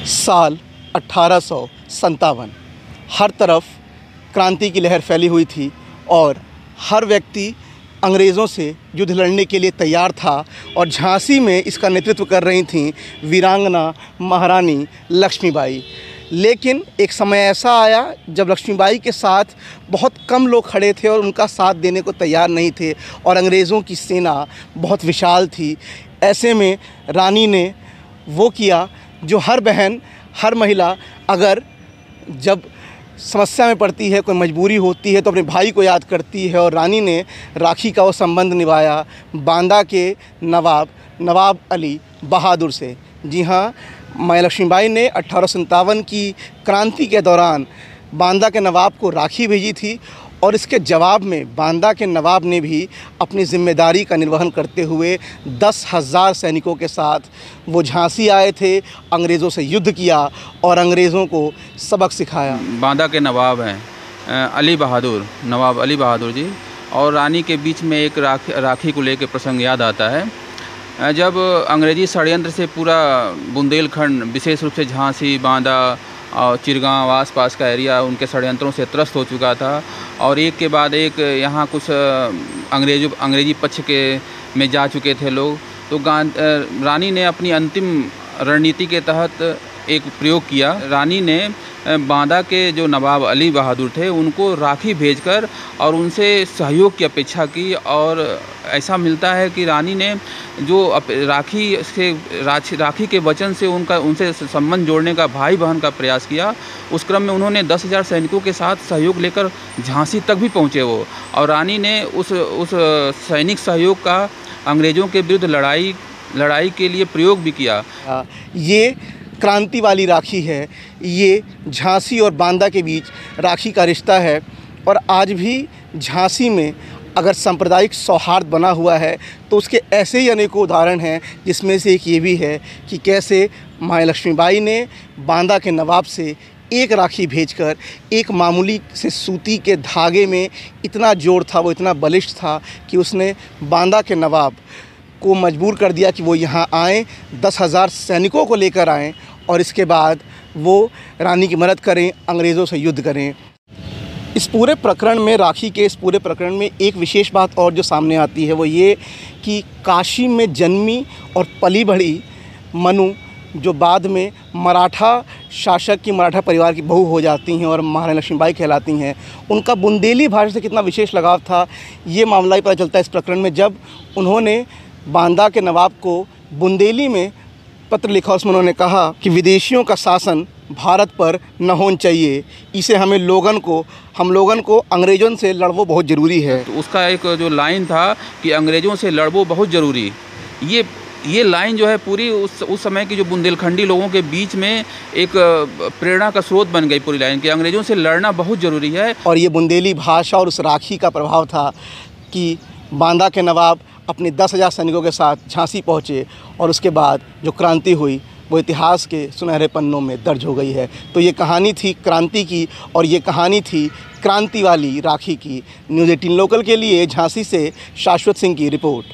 साल 1857 हर तरफ क्रांति की लहर फैली हुई थी और हर व्यक्ति अंग्रेज़ों से युद्ध लड़ने के लिए तैयार था और झांसी में इसका नेतृत्व कर रही थीं वीरांगना महारानी लक्ष्मीबाई। लेकिन एक समय ऐसा आया जब लक्ष्मीबाई के साथ बहुत कम लोग खड़े थे और उनका साथ देने को तैयार नहीं थे और अंग्रेज़ों की सेना बहुत विशाल थी। ऐसे में रानी ने वो किया जो हर बहन, हर महिला अगर जब समस्या में पड़ती है, कोई मजबूरी होती है तो अपने भाई को याद करती है, और रानी ने राखी का वो संबंध निभाया बांदा के नवाब अली बहादुर से। जी हाँ, माँ लक्ष्मीबाई ने 1857 की क्रांति के दौरान बांदा के नवाब को राखी भेजी थी और इसके जवाब में बांदा के नवाब ने भी अपनी ज़िम्मेदारी का निर्वहन करते हुए 10,000 सैनिकों के साथ वो झांसी आए थे, अंग्रेज़ों से युद्ध किया और अंग्रेज़ों को सबक सिखाया। बांदा के नवाब हैं नवाब अली बहादुर जी और रानी के बीच में एक राखी को लेकर प्रसंग याद आता है। जब अंग्रेज़ी षड्यंत्र से पूरा बुंदेलखंड, विशेष रूप से झांसी, बांदा और चिरगांव आसपास का एरिया उनके षड्यंत्रों से त्रस्त हो चुका था और एक के बाद एक यहाँ कुछ अंग्रेजी पक्ष में जा चुके थे लोग, तो रानी ने अपनी अंतिम रणनीति के तहत एक प्रयोग किया। रानी ने बांदा के जो नवाब अली बहादुर थे उनको राखी भेजकर और उनसे सहयोग की अपेक्षा की, और ऐसा मिलता है कि रानी ने जो राखी के वचन से उनसे संबंध जोड़ने का, भाई बहन का प्रयास किया। उस क्रम में उन्होंने 10,000 सैनिकों के साथ सहयोग लेकर झांसी तक भी पहुँचे वो, और रानी ने उस सैनिक सहयोग का अंग्रेज़ों के विरुद्ध लड़ाई के लिए प्रयोग भी किया। ये क्रांति वाली राखी है, ये झांसी और बांदा के बीच राखी का रिश्ता है। और आज भी झांसी में अगर सांप्रदायिक सौहार्द बना हुआ है तो उसके ऐसे ही अनेकों उदाहरण हैं, जिसमें से एक ये भी है कि कैसे माँ लक्ष्मीबाई ने बांदा के नवाब से एक राखी भेजकर एक मामूली से सूती के धागे में इतना जोड़ था, वो इतना बलिष्ठ था कि उसने बांदा के नवाब को मजबूर कर दिया कि वो यहाँ आएँ, 10,000 सैनिकों को लेकर आएँ और इसके बाद वो रानी की मदद करें, अंग्रेज़ों से युद्ध करें। इस पूरे प्रकरण में, राखी के इस पूरे प्रकरण में एक विशेष बात और जो सामने आती है वो ये कि काशी में जन्मी और पली बढ़ी मनु, जो बाद में मराठा शासक की, मराठा परिवार की बहू हो जाती हैं और महारानी लक्ष्मीबाई कहलाती हैं, उनका बुंदेली भाषा से कितना विशेष लगाव था, ये मामला ही पता चलता है इस प्रकरण में। जब उन्होंने बांदा के नवाब को बुंदेली में पत्र लिखा, उसमें उन्होंने कहा कि विदेशियों का शासन भारत पर न होना चाहिए, इसे हम लोगन को अंग्रेज़ों से लड़वो बहुत ज़रूरी है। तो उसका एक जो लाइन था कि अंग्रेज़ों से लड़वो बहुत ज़रूरी, ये लाइन जो है पूरी उस समय की जो बुंदेलखंडी लोगों के बीच में एक प्रेरणा का स्रोत बन गई पूरी लाइन, कि अंग्रेज़ों से लड़ना बहुत ज़रूरी है। और ये बुंदेली भाषा और उस राखी का प्रभाव था कि बांदा के नवाब अपने 10,000 सैनिकों के साथ झांसी पहुँचे और उसके बाद जो क्रांति हुई वो इतिहास के सुनहरे पन्नों में दर्ज हो गई है। तो ये कहानी थी क्रांति की और ये कहानी थी क्रांति वाली राखी की। न्यूज़ 18 लोकल के लिए झांसी से शाश्वत सिंह की रिपोर्ट।